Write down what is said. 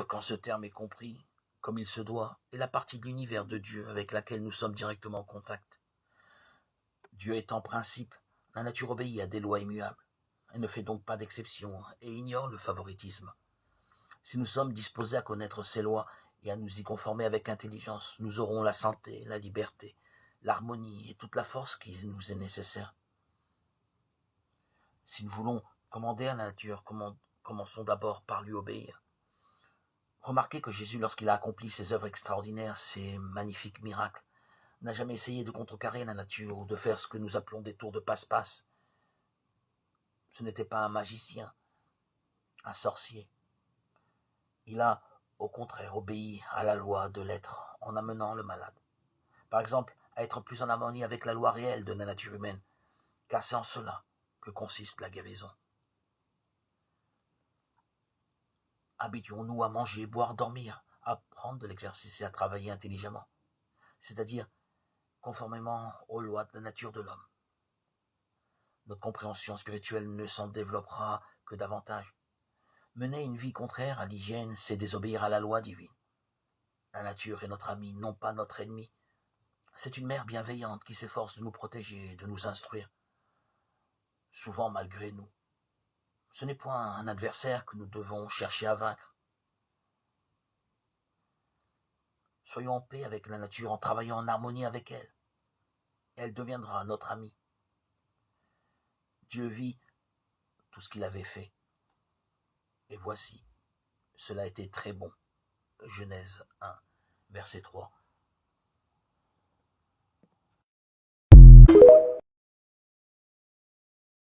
Quand ce terme est compris, comme il se doit, est la partie de l'univers de Dieu avec laquelle nous sommes directement en contact. Dieu étant principe, la nature obéit à des lois immuables. Elle ne fait donc pas d'exception et ignore le favoritisme. Si nous sommes disposés à connaître ces lois et à nous y conformer avec intelligence, nous aurons la santé, la liberté, l'harmonie et toute la force qui nous est nécessaire. Si nous voulons commander à la nature, commençons d'abord par lui obéir. Remarquez que Jésus, lorsqu'il a accompli ses œuvres extraordinaires, ses magnifiques miracles, n'a jamais essayé de contrecarrer la nature ou de faire ce que nous appelons des tours de passe-passe. Ce n'était pas un magicien, un sorcier. Il a, au contraire, obéi à la loi de l'être en amenant le malade. Par exemple, à être plus en harmonie avec la loi réelle de la nature humaine, car c'est en cela que consiste la guérison. Habituons-nous à manger, boire, dormir, à prendre de l'exercice et à travailler intelligemment, c'est-à-dire conformément aux lois de la nature de l'homme. Notre compréhension spirituelle ne s'en développera que davantage. Mener une vie contraire à l'hygiène, c'est désobéir à la loi divine. La nature est notre amie, non pas notre ennemi. C'est une mère bienveillante qui s'efforce de nous protéger et de nous instruire, souvent malgré nous. Ce n'est point un adversaire que nous devons chercher à vaincre. Soyons en paix avec la nature en travaillant en harmonie avec elle. Elle deviendra notre amie. Dieu vit tout ce qu'il avait fait. Et voici, cela était très bon. Genèse 1, verset 3.